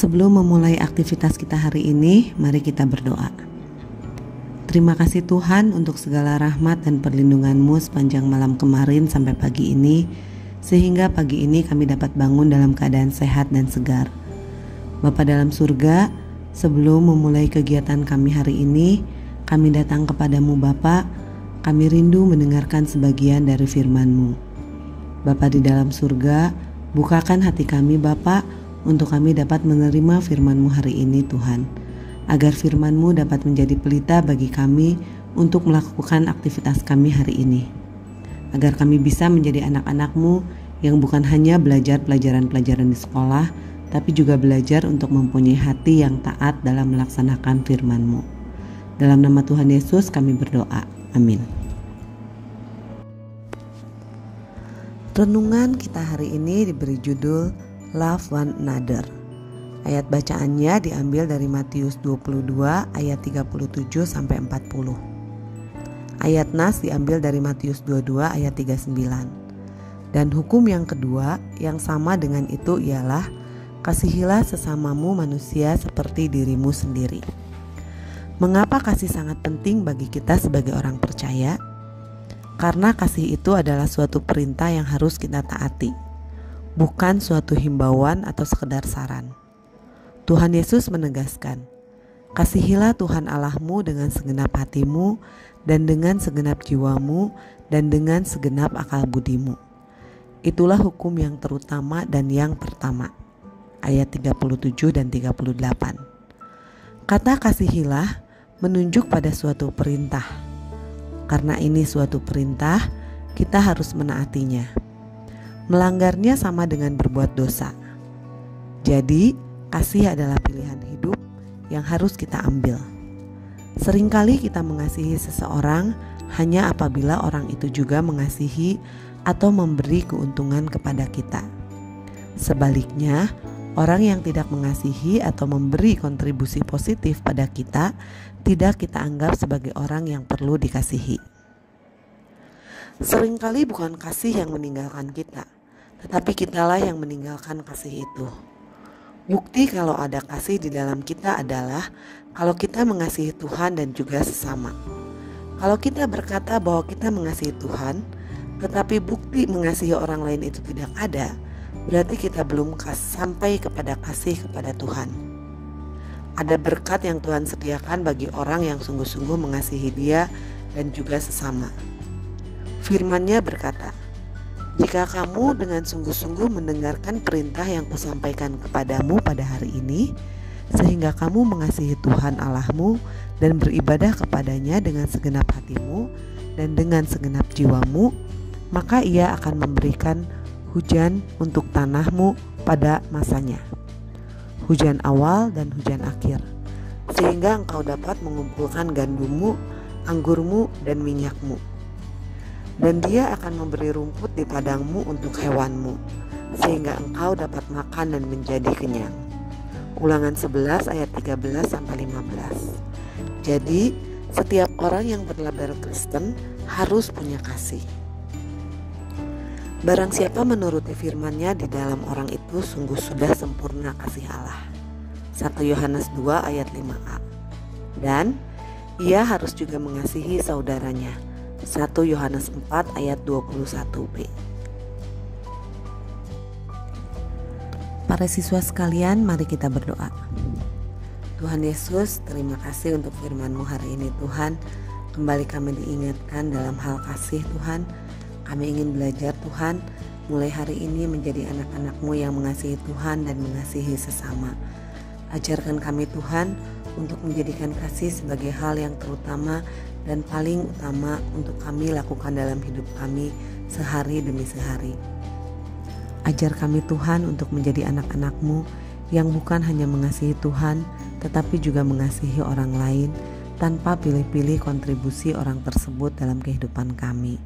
Sebelum memulai aktivitas kita hari ini, mari kita berdoa. Terima kasih Tuhan untuk segala rahmat dan perlindungan-Mu sepanjang malam kemarin sampai pagi ini, sehingga pagi ini kami dapat bangun dalam keadaan sehat dan segar. Bapa dalam surga, sebelum memulai kegiatan kami hari ini, kami datang kepadamu Bapa, kami rindu mendengarkan sebagian dari firman-Mu. Bapa di dalam surga, bukakan hati kami Bapa, untuk kami dapat menerima firman-Mu hari ini Tuhan, agar firman-Mu dapat menjadi pelita bagi kami untuk melakukan aktivitas kami hari ini, agar kami bisa menjadi anak-anak-Mu yang bukan hanya belajar pelajaran-pelajaran di sekolah, tapi juga belajar untuk mempunyai hati yang taat dalam melaksanakan firman-Mu. Dalam nama Tuhan Yesus kami berdoa, amin. Renungan kita hari ini diberi judul Love One Another. Ayat bacaannya diambil dari Matius 22 ayat 37 sampai 40. Ayat nas diambil dari Matius 22 ayat 39. Dan hukum yang kedua yang sama dengan itu ialah kasihilah sesamamu manusia seperti dirimu sendiri. Mengapa kasih sangat penting bagi kita sebagai orang percaya? Karena kasih itu adalah suatu perintah yang harus kita taati, bukan suatu himbauan atau sekedar saran. Tuhan Yesus menegaskan, kasihilah Tuhan Allahmu dengan segenap hatimu dan dengan segenap jiwamu dan dengan segenap akal budimu. Itulah hukum yang terutama dan yang pertama. Ayat 37 dan 38. Kata kasihilah menunjuk pada suatu perintah. Karena ini suatu perintah, kita harus menaatinya. Melanggarnya sama dengan berbuat dosa. Jadi, kasih adalah pilihan hidup yang harus kita ambil. Seringkali kita mengasihi seseorang hanya apabila orang itu juga mengasihi atau memberi keuntungan kepada kita. Sebaliknya, orang yang tidak mengasihi atau memberi kontribusi positif pada kita, tidak kita anggap sebagai orang yang perlu dikasihi. Seringkali bukan kasih yang meninggalkan kita, tetapi kitalah yang meninggalkan kasih itu. Bukti kalau ada kasih di dalam kita adalah kalau kita mengasihi Tuhan dan juga sesama. Kalau kita berkata bahwa kita mengasihi Tuhan, tetapi bukti mengasihi orang lain itu tidak ada, berarti kita belum sampai kepada kasih kepada Tuhan. Ada berkat yang Tuhan sediakan bagi orang yang sungguh-sungguh mengasihi Dia dan juga sesama. Firman-Nya berkata, jika kamu dengan sungguh-sungguh mendengarkan perintah yang kusampaikan kepadamu pada hari ini, sehingga kamu mengasihi Tuhan Allahmu dan beribadah kepadanya dengan segenap hatimu dan dengan segenap jiwamu, maka Ia akan memberikan hujan untuk tanahmu pada masanya, hujan awal dan hujan akhir, sehingga engkau dapat mengumpulkan gandummu, anggurmu, dan minyakmu. Dan Dia akan memberi rumput di padangmu untuk hewanmu, sehingga engkau dapat makan dan menjadi kenyang. Ulangan 11 ayat 13 sampai 15. Jadi, setiap orang yang berlabel Kristen harus punya kasih. Barang siapa menuruti firman-Nya di dalam orang itu sungguh sudah sempurna kasih Allah. 1 Yohanes 2 ayat 5a. Dan ia harus juga mengasihi saudaranya. 1 Yohanes 4 ayat 21b. Para siswa sekalian, mari kita berdoa. Tuhan Yesus, terima kasih untuk firman-Mu hari ini Tuhan. Kembali kami diingatkan dalam hal kasih Tuhan. Kami ingin belajar Tuhan, mulai hari ini menjadi anak-anak-Mu yang mengasihi Tuhan dan mengasihi sesama. Ajarkan kami Tuhan untuk menjadikan kasih sebagai hal yang terutama dan paling utama untuk kami lakukan dalam hidup kami sehari demi sehari. Ajar kami Tuhan untuk menjadi anak-anak-Mu yang bukan hanya mengasihi Tuhan, tetapi juga mengasihi orang lain tanpa pilih-pilih kontribusi orang tersebut dalam kehidupan kami.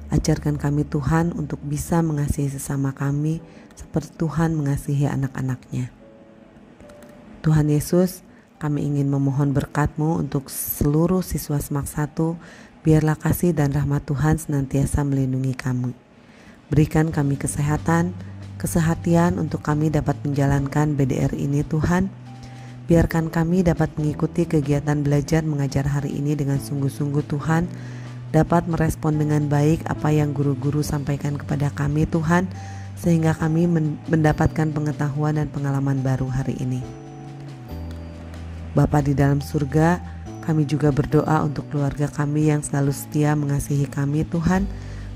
Ajarkan kami Tuhan untuk bisa mengasihi sesama kami seperti Tuhan mengasihi anak-anak-Nya. Tuhan Yesus, kami ingin memohon berkat-Mu untuk seluruh siswa Semak 1, biarlah kasih dan rahmat Tuhan senantiasa melindungi kami. Berikan kami kesehatan, kesehatan untuk kami dapat menjalankan BDR ini Tuhan. Biarkan kami dapat mengikuti kegiatan belajar mengajar hari ini dengan sungguh-sungguh Tuhan, dapat merespon dengan baik apa yang guru-guru sampaikan kepada kami Tuhan, sehingga kami mendapatkan pengetahuan dan pengalaman baru hari ini. Bapa di dalam surga, kami juga berdoa untuk keluarga kami yang selalu setia mengasihi kami Tuhan.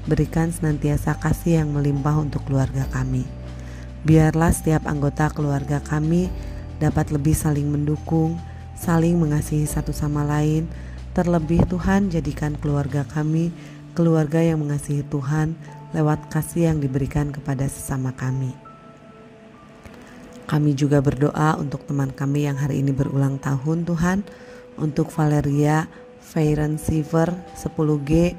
Berikan senantiasa kasih yang melimpah untuk keluarga kami. Biarlah setiap anggota keluarga kami dapat lebih saling mendukung, saling mengasihi satu sama lain. Terlebih Tuhan, jadikan keluarga kami keluarga yang mengasihi Tuhan lewat kasih yang diberikan kepada sesama kami. Kami juga berdoa untuk teman kami yang hari ini berulang tahun Tuhan, untuk Valeria Fairen Siver 10G,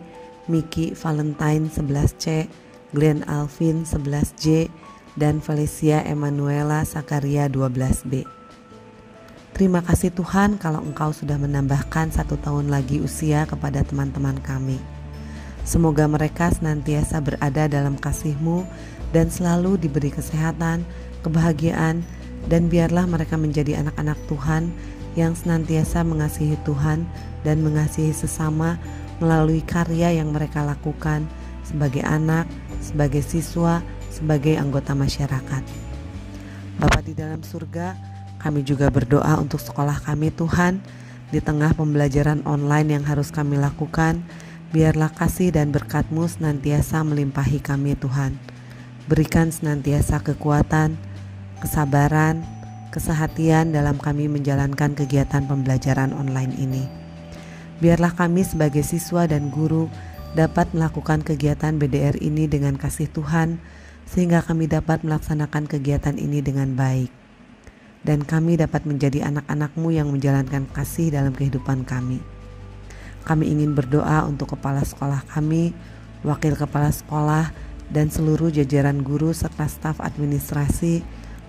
Miki Valentine 11C, Glenn Alvin 11J, dan Felicia Emanuela Sakaria 12B. Terima kasih Tuhan kalau Engkau sudah menambahkan 1 tahun lagi usia kepada teman-teman kami. Semoga mereka senantiasa berada dalam kasih-Mu dan selalu diberi kesehatan, kebahagiaan, dan biarlah mereka menjadi anak-anak Tuhan yang senantiasa mengasihi Tuhan dan mengasihi sesama melalui karya yang mereka lakukan sebagai anak, sebagai siswa, sebagai anggota masyarakat. Bapa di dalam surga, kami juga berdoa untuk sekolah kami Tuhan. Di tengah pembelajaran online yang harus kami lakukan, biarlah kasih dan berkat-Mu senantiasa melimpahi kami Tuhan. Berikan senantiasa kekuatan, kesabaran, kesehatan dalam kami menjalankan kegiatan pembelajaran online ini. Biarlah kami sebagai siswa dan guru dapat melakukan kegiatan BDR ini dengan kasih Tuhan, sehingga kami dapat melaksanakan kegiatan ini dengan baik. Dan kami dapat menjadi anak-anak-Mu yang menjalankan kasih dalam kehidupan kami. Kami ingin berdoa untuk kepala sekolah kami, wakil kepala sekolah, dan seluruh jajaran guru serta staf administrasi,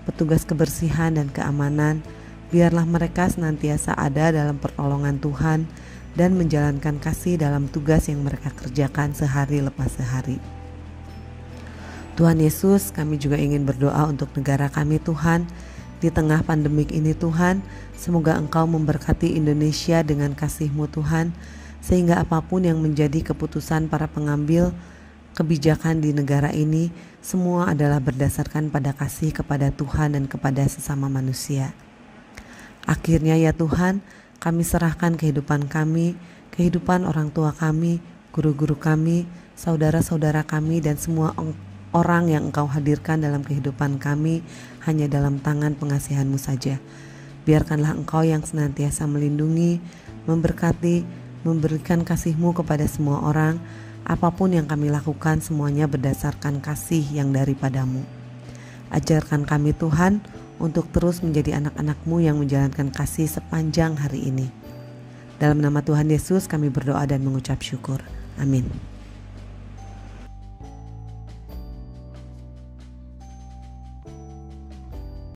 petugas kebersihan dan keamanan. Biarlah mereka senantiasa ada dalam pertolongan Tuhan dan menjalankan kasih dalam tugas yang mereka kerjakan sehari lepas sehari. Tuhan Yesus, kami juga ingin berdoa untuk negara kami Tuhan. Di tengah pandemik ini Tuhan, semoga Engkau memberkati Indonesia dengan kasih-Mu Tuhan, sehingga apapun yang menjadi keputusan para pengambil kebijakan di negara ini, semua adalah berdasarkan pada kasih kepada Tuhan dan kepada sesama manusia. Akhirnya ya Tuhan, kami serahkan kehidupan kami, kehidupan orang tua kami, guru-guru kami, saudara-saudara kami, dan semua orang yang Engkau hadirkan dalam kehidupan kami hanya dalam tangan pengasihan-Mu saja. Biarkanlah Engkau yang senantiasa melindungi, memberkati, memberikan kasih-Mu kepada semua orang. Apapun yang kami lakukan semuanya berdasarkan kasih yang daripada-Mu. Ajarkan kami Tuhan untuk terus menjadi anak-anak-Mu yang menjalankan kasih sepanjang hari ini. Dalam nama Tuhan Yesus kami berdoa dan mengucap syukur. Amin.